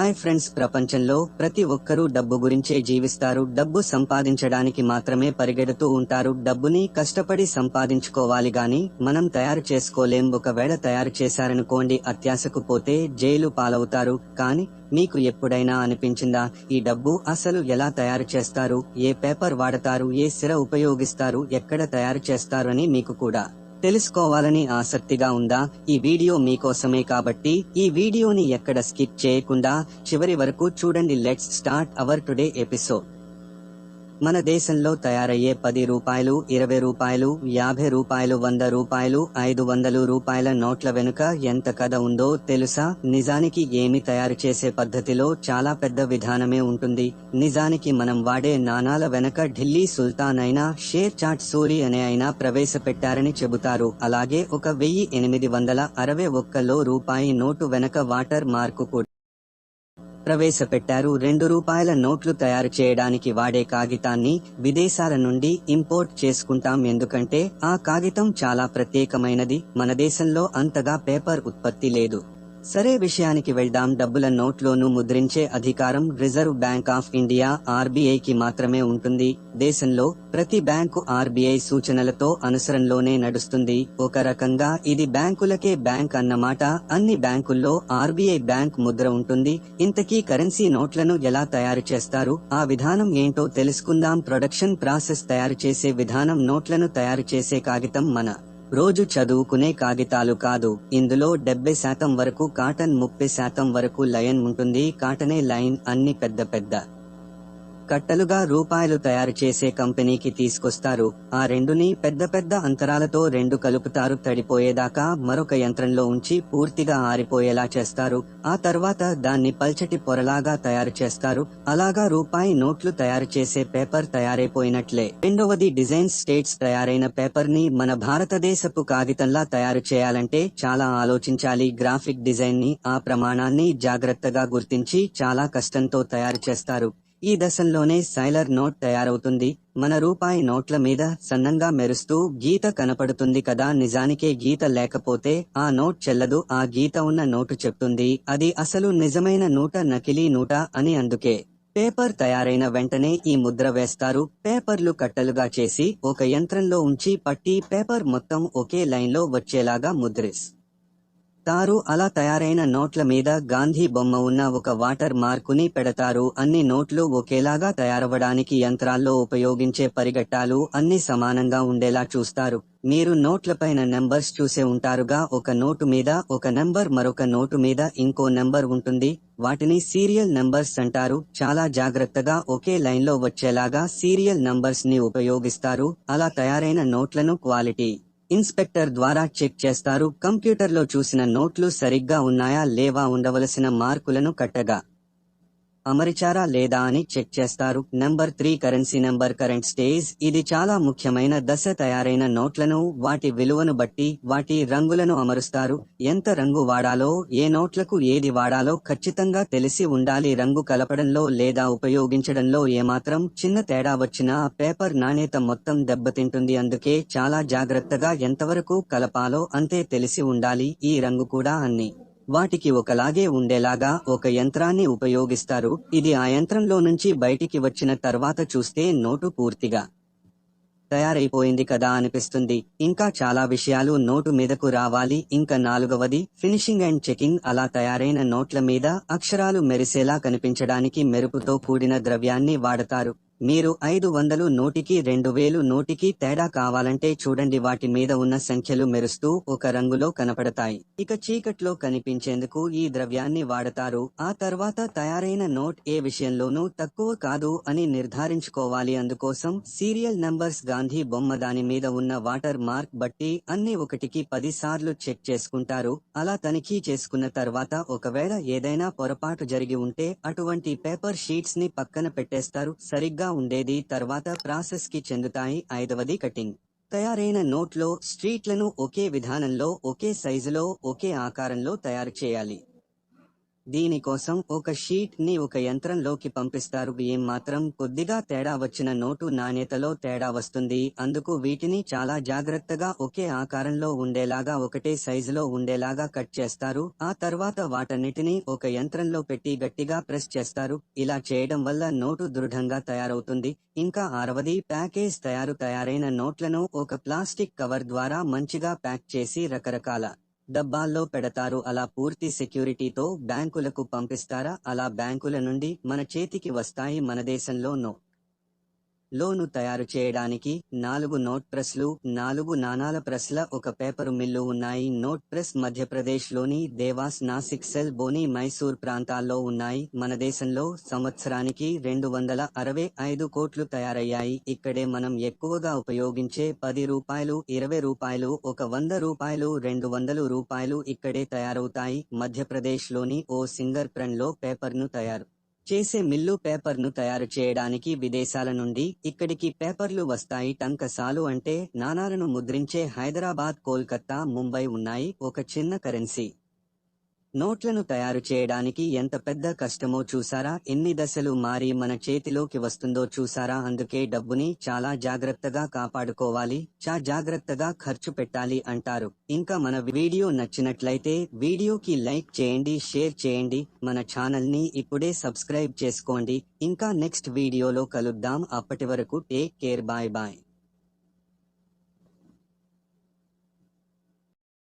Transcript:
Hi friends, ప్రపంచంలో ప్రతి ఒక్కరూ డబ్బు గురించే జీవిస్తారు. డబ్బు సంపాదించడానికి మాత్రమే పరిగెడుతూ ఉంటారు. డబ్బుని కష్టపడి సంపాదించుకోవాలి గాని మనం తయారు చేసుకోలేం. ఒకవేళ తయారు చేశారనుకోండి, అత్యాశకు పోతే జైలు పాలవుతారు. కానీ మీకు ఎప్పుడైనా అనిపించిందా, ఈ డబ్బు అసలు ఎలా తయారు చేస్తారు, ఏ పేపర్ వాడతారు, ఏ సిర ఉపయోగిస్తారు, ఎక్కడ తయారు చేస్తారు అని మీకు కూడా తెలుసుకోవాలని ఆసక్తిగా ఉందా? ఈ వీడియో మీకోసమే కాబట్టి ఈ వీడియోని ఎక్కడ స్కిప్ చేయకుండా చివరి వరకు చూడండి. Let's start our today episode. మన దేశంలో తయారయ్యే 10 రూపాయలు, 20 రూపాయలు, 50 రూపాయలు, 100 రూపాయలు, 500 రూపాయల నోట్ల వెనుక ఎంత కథ ఉందో తెలుసా? నిజానికి ఏమి తయారు చేసే పద్ధతిలో చాలా పెద్ద విధానమే ఉంటుంది. నిజానికి మనం వాడే నాణాల వెనక ఢిల్లీ సుల్తాన్ అయిన షేర్ చాట్ సూరి అనే ఆయన ప్రవేశపెట్టారని చెబుతారు. అలాగే 1861లో రూపాయి నోటు వెనక వాటర్ మార్కు కూడా ప్రవేశపెట్టారు. 2 రూపాయల నోట్లు తయారు చేయడానికి వాడే కాగితాన్ని విదేశాల నుండి ఇంపోర్ట్ చేసుకుంటాం. ఎందుకంటే ఆ కాగితం చాలా ప్రత్యేకమైనది. మన దేశంలో అంతగా పేపర్ ఉత్పత్తి లేదు. సరే, విషయానికి వెళ్దాం. డబ్బుల నోట్లోనూ ముద్రించే అధికారం రిజర్వ్ బ్యాంక్ ఆఫ్ ఇండియా ఆర్బీఐకి మాత్రమే ఉంటుంది. దేశంలో ప్రతి బ్యాంకు ఆర్బీఐ సూచనలతో అనుసరణలోనే నడుస్తుంది. ఒక రకంగా ఇది బ్యాంకులకే బ్యాంక్ అన్నమాట. అన్ని బ్యాంకుల్లో ఆర్బీఐ బ్యాంక్ ముద్ర ఉంటుంది. ఇంతకీ కరెన్సీ నోట్లను ఎలా తయారు చేస్తారు, ఆ విధానం ఏంటో తెలుసుకుందాం. ప్రొడక్షన్ ప్రాసెస్, తయారు చేసే విధానం. నోట్లను తయారు చేసే కాగితం మన రోజు చదువుకునే కాగితాలు కాదు. ఇందులో 70% వరకు కాటన్, 30% వరకు లయన్ ఉంటుంది. కాటనే లైన్. అన్ని పెద్ద పెద్ద కట్టలుగా రూపాయలు తయారు చేసే కంపెనీకి తీసుకొస్తారు. ఆ రెండుని పెద్ద పెద్ద అంతరాలతో 2 కలుపుతారు. తడిపోయేదాకా మరొక యంత్రంలో ఉంచి పూర్తిగా ఆరిపోయేలా చేస్తారు. ఆ తర్వాత దాన్ని పల్చటి పొరలాగా తయారు చేస్తారు. అలాగా రూపాయి నోట్లు తయారు చేసే పేపర్ తయారైపోయినట్లే. రెండవది డిజైన్. స్టేట్స్ తయారైన పేపర్ ని మన భారతదేశపు కాగితంలా తయారు చేయాలంటే చాలా ఆలోచించాలి. గ్రాఫిక్ డిజైన్ ని, ఆ ప్రమాణాన్ని జాగ్రత్తగా గుర్తించి చాలా కష్టంతో తయారు చేస్తారు. ఈ దశలోనే సైలర్ నోట్ తయారవుతుంది. మన రూపాయి నోట్ల మీద సన్నంగా మెరుస్తూ గీత కనపడుతుంది కదా. నిజానికే గీత లేకపోతే ఆ నోట్ చెల్లదు. ఆ గీత ఉన్న నోటు చెప్తుంది అది అసలు నిజమైన నోట, నకిలీ నోట అని. అందుకే పేపర్ తయారైన వెంటనే ఈ ముద్ర వేస్తారు. పేపర్లు కట్టలుగా చేసి ఒక యంత్రంలో ఉంచి పట్టి పేపర్ మొత్తం ఒకే లైన్లో వచ్చేలాగా ముద్రిస్తారు. అలా తయారైన నోట్ల మీద గాంధీ బొమ్మ ఉన్న ఒక వాటర్ మార్కుని పెడతారు. అన్ని నోట్లు ఒకేలాగా తయారవడానికి యంత్రాల్లో ఉపయోగించే పరిగెట్టాలు అన్ని సమానంగా ఉండేలా చూస్తారు. మీరు నోట్లపైన నెంబర్స్ చూసే ఉంటారుగా. ఒక నోటు మీద ఒక నెంబర్, మరొక నోటు మీద ఇంకో నెంబర్ ఉంటుంది. వాటిని సీరియల్ నెంబర్స్ అంటారు. చాలా జాగ్రత్తగా ఒకే లైన్లో వచ్చేలాగా సీరియల్ నంబర్స్ ని ఉపయోగిస్తారు. అలా తయారైన నోట్లను క్వాలిటీ ఇన్స్పెక్టర్ ద్వారా చెక్ చేస్తారు. కంప్యూటర్లో చూసిన నోట్లు సరిగ్గా ఉన్నాయా లేవా, ఉండవలసిన మార్కులను కట్టగా అమరిచారా లేదా అని చెక్ చేస్తారు. Number 3 currency number, current stage. ఇది చాలా ముఖ్యమైన దశ. తయారైన నోట్లను వాటి విలువను బట్టి వాటి రంగులను అమరుస్తారు. ఎంత రంగు వాడాలో, ఏ నోట్లకు ఏది వాడాలో ఖచ్చితంగా తెలిసి ఉండాలి. రంగు కలపడంలో లేదా ఉపయోగించడంలో ఏమాత్రం చిన్న తేడా వచ్చినా పేపర్ నాణ్యత మొత్తం దెబ్బతింటుంది. అందుకే చాలా జాగ్రత్తగా ఎంతవరకు కలపాలో అంతే తెలిసి ఉండాలి. ఈ రంగు కూడా అన్ని వాటికి ఒకలాగే ఉండేలాగా ఒక యంత్రాన్ని ఉపయోగిస్తారు. ఇది ఆ యంత్రంలో నుంచి బయటికి వచ్చిన తర్వాత చూస్తే నోటు పూర్తిగా తయారైపోయింది కదా అనిపిస్తుంది. ఇంకా చాలా విషయాలు నోటు మీదకు రావాలి. ఇంకా 4వది ఫినిషింగ్ అండ్ చెకింగ్. అలా తయారైన నోట్ల మీద అక్షరాలు మెరిసేలా కనిపించడానికి మెరుపుతో కూడిన ద్రవ్యాన్ని వాడతారు. మీరు 500 నోటికి 2000 నోటికి తేడా కావాలంటే చూడండి, వాటి మీద ఉన్న సంఖ్యలు మెరుస్తూ ఒక రంగులో కనపడతాయి. ఇక చీకట్లో కనిపించేందుకు ఈ ద్రవ్యాన్ని వాడతారు. ఆ తర్వాత తయారైన నోట్ ఏ విషయంలోనూ తక్కువ కాదు అని నిర్ధారించుకోవాలి. అందుకోసం సీరియల్ నంబర్స్, గాంధీ బొమ్మ, దాని మీద ఉన్న వాటర్ మార్క్ బట్టి అన్ని 1కి 10 సార్లు చెక్ చేసుకుంటారు. అలా తనిఖీ చేసుకున్న తర్వాత ఒకవేళ ఏదైనా పొరపాటు జరిగి ఉంటే అటువంటి పేపర్ షీట్స్ ని పక్కన పెట్టేస్తారు. సరిగ్గా ఉండేది తర్వాత ప్రాసెస్ కి చెందుతాయి. 5వది కటింగ్. తయారైన నోట్లో స్ట్రీట్లను ఒకే విధానంలో, ఒకే సైజులో, ఒకే ఆకారంలో తయారు చేయాలి. దీనికోసం ఒక షీట్ ని ఒక యంత్రంలోకి పంపిస్తారు. ఏం మాత్రం కొద్దిగా తేడా వచ్చిన నోటు నాణ్యతలో తేడా వస్తుంది. అందుకు వీటిని చాలా జాగ్రత్తగా ఒకే ఆకారంలో ఉండేలాగా ఒకటే సైజులో ఉండేలాగా కట్ చేస్తారు. ఆ తర్వాత వాటన్నిటినీ ఒక యంత్రంలో పెట్టి గట్టిగా ప్రెస్ చేస్తారు. ఇలా చేయడం వల్ల నోటు దృఢంగా తయారవుతుంది. ఇంకా 6వది ప్యాకేజ్ తయారైన నోట్లను ఒక ప్లాస్టిక్ కవర్ ద్వారా మంచిగా ప్యాక్ చేసి రకరకాల డబ్బాల్లో పెడతారు. అలా పూర్తి సెక్యూరిటీతో బ్యాంకులకు పంపిస్తారా? అలా బ్యాంకుల నుండి మన చేతికి వస్తాయి. మన దేశంలో లోను తయారు చేయడానికి 4 నోట్ ప్రెస్లు, 4 నాణాల ప్రెస్ల ఒక పేపరు మిల్లు ఉన్నాయి. నోట్ ప్రెస్ మధ్యప్రదేశ్ లోని దేవాస్, నాసిక్, సెల్, బోని, మైసూర్ ప్రాంతాల్లో ఉన్నాయి. మన దేశంలో సంవత్సరానికి 265 కోట్లు తయారయ్యాయి. ఇక్కడే మనం ఎక్కువగా ఉపయోగించే 10 రూపాయలు, 20 రూపాయలు, ఒక 100 రూపాయలు, 200 రూపాయలు ఇక్కడే తయారవుతాయి. మధ్యప్రదేశ్ లోని ఓ సింగర్ ప్రెన్ లో పేపర్ను తయారు చేసే మిల్లు పేపర్ను తయారు చేయడానికి విదేశాల నుండి ఇక్కడికి పేపర్లు వస్తాయి. టంకసాలు అంటే నాణాలను ముద్రించే హైదరాబాద్, కోల్కతా, ముంబై ఉన్నాయి. ఒక చిన్న కరెన్సీ నోట్లను తయారు చేయడానికి ఎంత పెద్ద కష్టమో చూసారా? ఎన్ని దశలు మారి మన చేతిలోకి వస్తుందో చూసారా? అందుకే డబ్బుని చాలా జాగ్రత్తగా కాపాడుకోవాలి, జాగ్రత్తగా ఖర్చు పెట్టాలి అంటారు. ఇంకా మన వీడియో నచ్చినట్లయితే వీడియోకి లైక్ చేయండి, షేర్ చేయండి. మన ఛానల్ ని ఇప్పుడే సబ్స్క్రైబ్ చేసుకోండి. ఇంకా నెక్స్ట్ వీడియోలో కలుద్దాం. అప్పటి వరకు టేక్ కేర్, బాయ్ బాయ్.